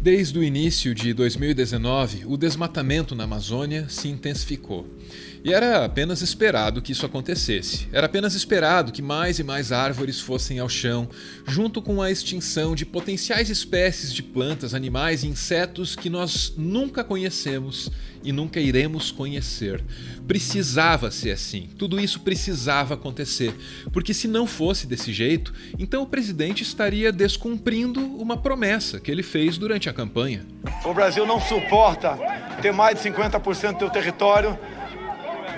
Desde o início de 2019, o desmatamento na Amazônia se intensificou. E era apenas esperado que isso acontecesse. Era apenas esperado que mais e mais árvores fossem ao chão, junto com a extinção de potenciais espécies de plantas, animais e insetos que nós nunca conhecemos e nunca iremos conhecer. Precisava ser assim. Tudo isso precisava acontecer. Porque se não fosse desse jeito, então o presidente estaria descumprindo uma promessa que ele fez durante a campanha. O Brasil não suporta ter mais de 50% do seu território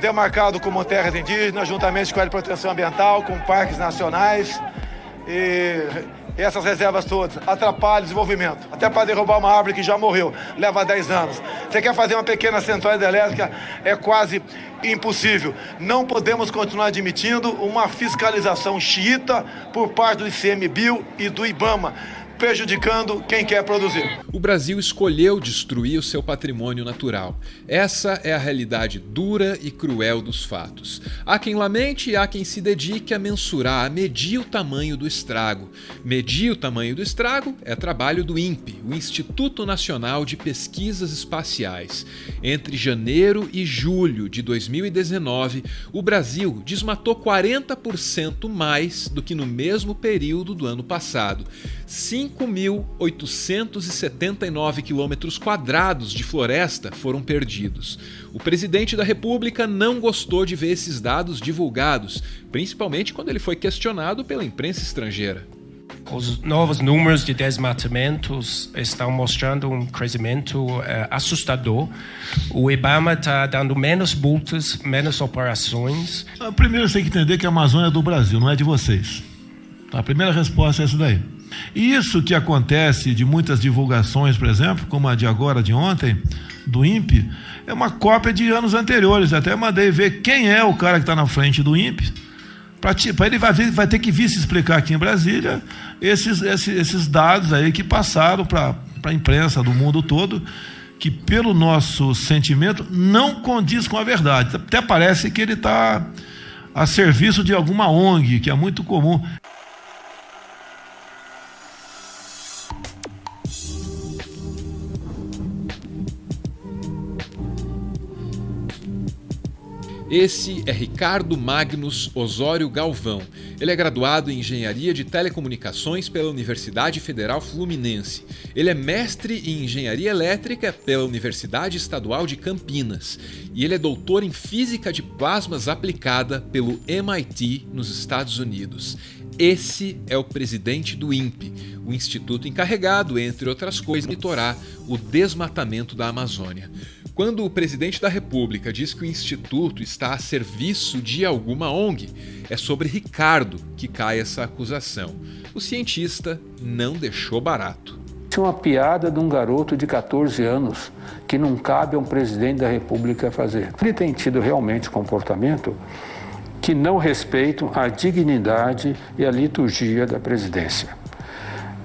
demarcado como terras indígenas, juntamente com a área de proteção ambiental, com parques nacionais e essas reservas todas atrapalham o desenvolvimento. Até para derrubar uma árvore que já morreu, leva 10 anos. Você quer fazer uma pequena central hidrelétrica, é quase impossível. Não podemos continuar admitindo uma fiscalização xiita por parte do ICMBio e do IBAMA, prejudicando quem quer produzir. O Brasil escolheu destruir o seu patrimônio natural. Essa é a realidade dura e cruel dos fatos. Há quem lamente e há quem se dedique a mensurar, a medir o tamanho do estrago. Medir o tamanho do estrago é trabalho do INPE, o Instituto Nacional de Pesquisas Espaciais. Entre janeiro e julho de 2019, o Brasil desmatou 40% mais do que no mesmo período do ano passado. 5.879 quilômetros quadrados de floresta foram perdidos. O presidente da República não gostou de ver esses dados divulgados, principalmente quando ele foi questionado pela imprensa estrangeira. Os novos números de desmatamentos estão mostrando um crescimento assustador. O IBAMA está dando menos multas, menos operações. Primeiro você tem que entender que a Amazônia é do Brasil, não é de vocês. A primeira resposta é essa daí. E isso que acontece de muitas divulgações, por exemplo, como a de agora, de ontem, do INPE, é uma cópia de anos anteriores. Até mandei ver quem é o cara que está na frente do INPE, para ele vai ter que vir se explicar aqui em Brasília esses dados aí que passaram para a imprensa do mundo todo, que pelo nosso sentimento não condiz com a verdade. Até parece que ele está a serviço de alguma ONG, que é muito comum. Esse é Ricardo Magnus Osório Galvão. Ele é graduado em Engenharia de Telecomunicações pela Universidade Federal Fluminense. Ele é mestre em Engenharia Elétrica pela Universidade Estadual de Campinas. E ele é doutor em Física de Plasmas aplicada pelo MIT, nos Estados Unidos. Esse é o presidente do INPE, o instituto encarregado, entre outras coisas, de monitorar o desmatamento da Amazônia. Quando o presidente da República diz que o Instituto está a serviço de alguma ONG, é sobre Ricardo que cai essa acusação. O cientista não deixou barato. Isso é uma piada de um garoto de 14 anos que não cabe a um presidente da República fazer. Ele tem tido realmente comportamento que não respeitam a dignidade e a liturgia da presidência.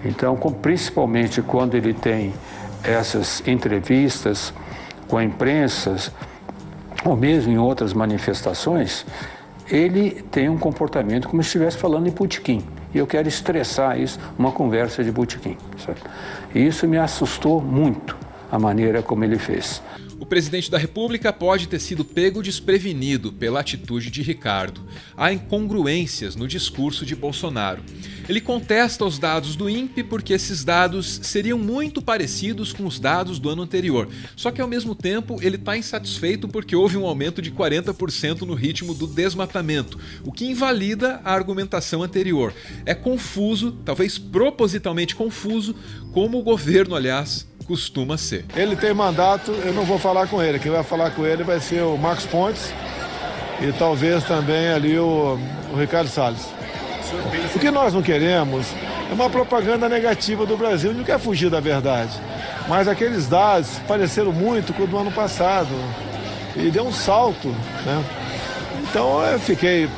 Então, principalmente quando ele tem essas entrevistas com a imprensa, ou mesmo em outras manifestações, ele tem um comportamento como se estivesse falando em botequim. E eu quero estressar isso, uma conversa de botequim. Certo? E isso me assustou muito, a maneira como ele fez. O presidente da República pode ter sido pego desprevenido pela atitude de Ricardo. Há incongruências no discurso de Bolsonaro. Ele contesta os dados do INPE porque esses dados seriam muito parecidos com os dados do ano anterior. Só que, ao mesmo tempo, ele está insatisfeito porque houve um aumento de 40% no ritmo do desmatamento, o que invalida a argumentação anterior. É confuso, talvez propositalmente confuso, como o governo, aliás, costuma ser. Ele tem mandato, eu não vou falar com ele. Quem vai falar com ele vai ser o Marcos Pontes e talvez também ali o Ricardo Salles. O que nós não queremos é uma propaganda negativa do Brasil. A gente não quer fugir da verdade. Mas aqueles dados pareceram muito com o do ano passado e deu um salto, né? Então eu fiquei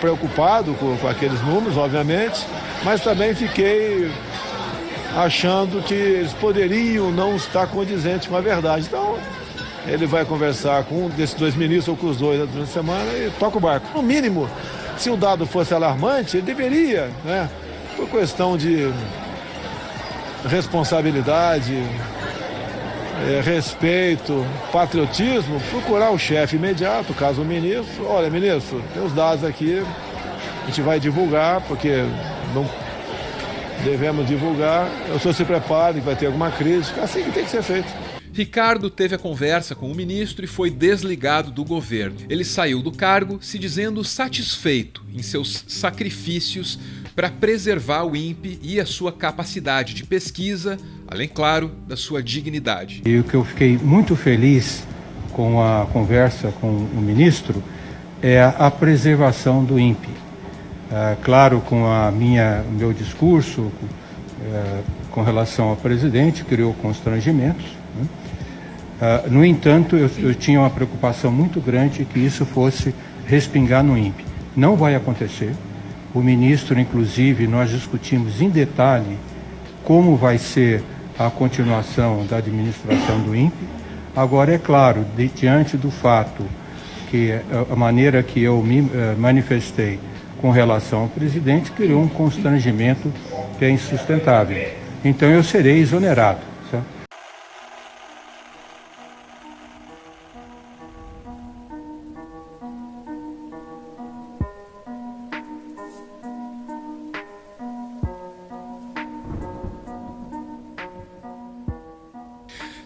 preocupado com aqueles números, obviamente, mas também fiquei achando que eles poderiam não estar condizentes com a verdade. Então, ele vai conversar com um desses dois ministros ou com os dois durante a semana e toca o barco. No mínimo, se o dado fosse alarmante, ele deveria, né, por questão de responsabilidade, respeito, patriotismo, procurar o chefe imediato, caso o ministro. Olha, ministro, tem os dados aqui, a gente vai divulgar, porque não devemos divulgar. O senhor se prepare, que vai ter alguma crítica, assim que tem que ser feito. Ricardo teve a conversa com o ministro e foi desligado do governo. Ele saiu do cargo se dizendo satisfeito em seus sacrifícios para preservar o INPE e a sua capacidade de pesquisa, além, claro, da sua dignidade. E o que eu fiquei muito feliz com a conversa com o ministro é a preservação do INPE. Claro, com o meu discurso com relação ao presidente, criou constrangimentos, né? No entanto, eu tinha uma preocupação muito grande que isso fosse respingar no INPE. Não vai acontecer. O ministro, inclusive, nós discutimos em detalhe como vai ser a continuação da administração do INPE. Agora, é claro, diante do fato que a maneira que eu me manifestei com relação ao presidente criou um constrangimento que é insustentável. Então, eu serei exonerado. Certo?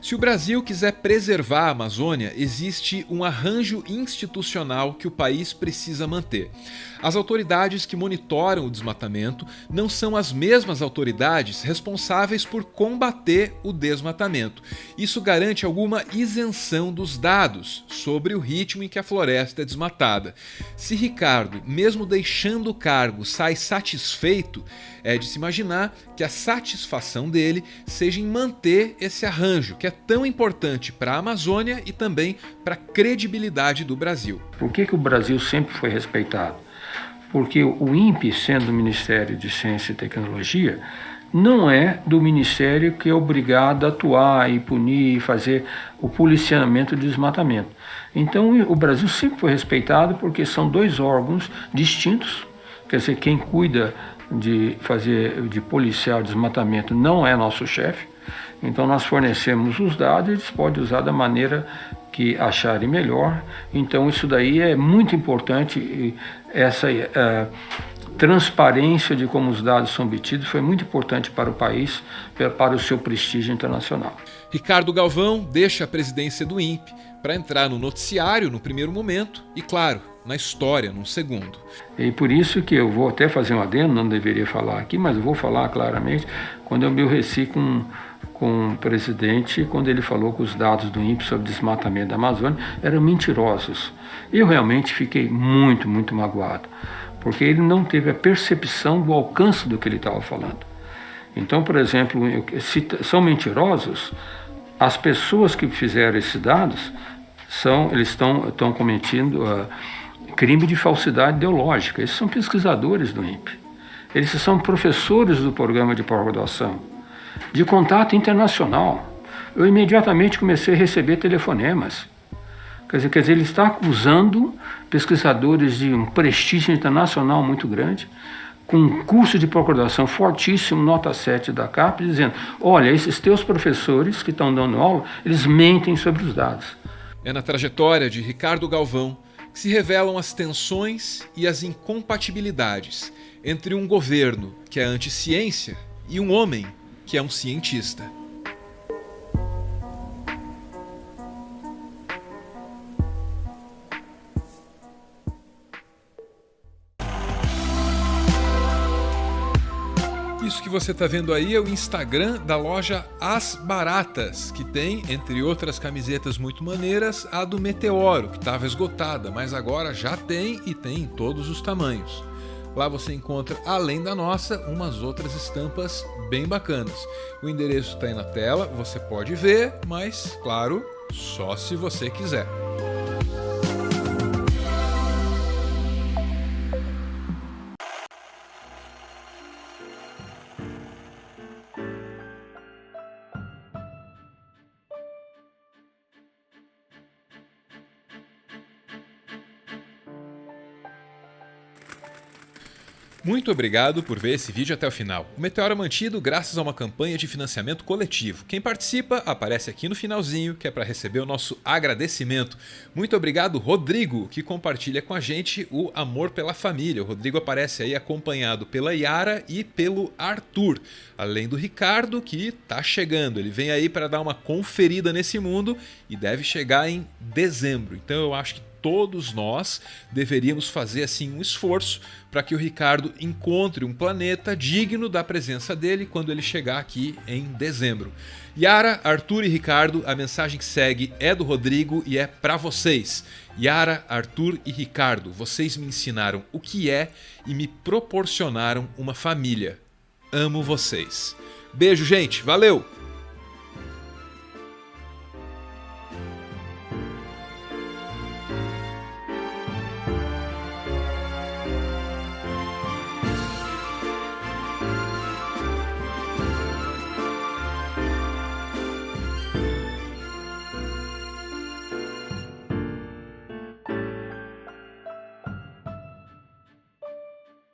Se o Brasil quiser preservar a Amazônia, existe um arranjo institucional que o país precisa manter. As autoridades que monitoram o desmatamento não são as mesmas autoridades responsáveis por combater o desmatamento. Isso garante alguma isenção dos dados sobre o ritmo em que a floresta é desmatada. Se Ricardo, mesmo deixando o cargo, sai satisfeito, é de se imaginar que a satisfação dele seja em manter esse arranjo, que é tão importante para a Amazônia e também para a credibilidade do Brasil. Por que o Brasil sempre foi respeitado? Porque o INPE, sendo o Ministério de Ciência e Tecnologia, não é do Ministério que é obrigado a atuar e punir e fazer o policiamento do desmatamento. Então o Brasil sempre foi respeitado porque são dois órgãos distintos, quer dizer, quem cuida de policiar o desmatamento não é nosso chefe. Então nós fornecemos os dados e eles podem usar da maneira que acharem melhor. Então isso daí é muito importante, essa transparência de como os dados são obtidos foi muito importante para o país, para o seu prestígio internacional. Ricardo Galvão deixa a presidência do INPE para entrar no noticiário no primeiro momento e, claro, na história num segundo. E por isso que eu vou até fazer um adendo, não deveria falar aqui, mas eu vou falar claramente, quando eu me aborreci com o presidente, quando ele falou que os dados do INPE sobre desmatamento da Amazônia eram mentirosos. Eu realmente fiquei muito, muito magoado, porque ele não teve a percepção do alcance do que ele estava falando. Então, por exemplo, se são mentirosos, as pessoas que fizeram esses dados, eles estão cometendo crime de falsidade ideológica. Esses são pesquisadores do INPE. Eles são professores do programa de pós-graduação, de contato internacional. Eu imediatamente comecei a receber telefonemas. Quer dizer, ele está acusando pesquisadores de um prestígio internacional muito grande, com um curso de pós-graduação fortíssimo, nota 7 da CAPES, dizendo, olha, esses teus professores que estão dando aula, eles mentem sobre os dados. É na trajetória de Ricardo Galvão que se revelam as tensões e as incompatibilidades entre um governo que é anti-ciência e um homem que é um cientista. Isso que você está vendo aí é o Instagram da loja As Baratas, que tem, entre outras camisetas muito maneiras, a do Meteoro, que estava esgotada, mas agora já tem e tem em todos os tamanhos. Lá você encontra, além da nossa, umas outras estampas bem bacanas. O endereço está aí na tela, você pode ver, mas, claro, só se você quiser. Muito obrigado por ver esse vídeo até o final. O Meteoro é mantido graças a uma campanha de financiamento coletivo. Quem participa aparece aqui no finalzinho, que é para receber o nosso agradecimento. Muito obrigado, Rodrigo, que compartilha com a gente o amor pela família. O Rodrigo aparece aí acompanhado pela Yara e pelo Arthur, além do Ricardo, que tá chegando. Ele vem aí para dar uma conferida nesse mundo e deve chegar em dezembro. Então eu acho que todos nós deveríamos fazer assim um esforço para que o Ricardo encontre um planeta digno da presença dele quando ele chegar aqui em dezembro. Yara, Arthur e Ricardo, a mensagem que segue é do Rodrigo e é para vocês. Yara, Arthur e Ricardo, vocês me ensinaram o que é e me proporcionaram uma família. Amo vocês. Beijo, gente. Valeu!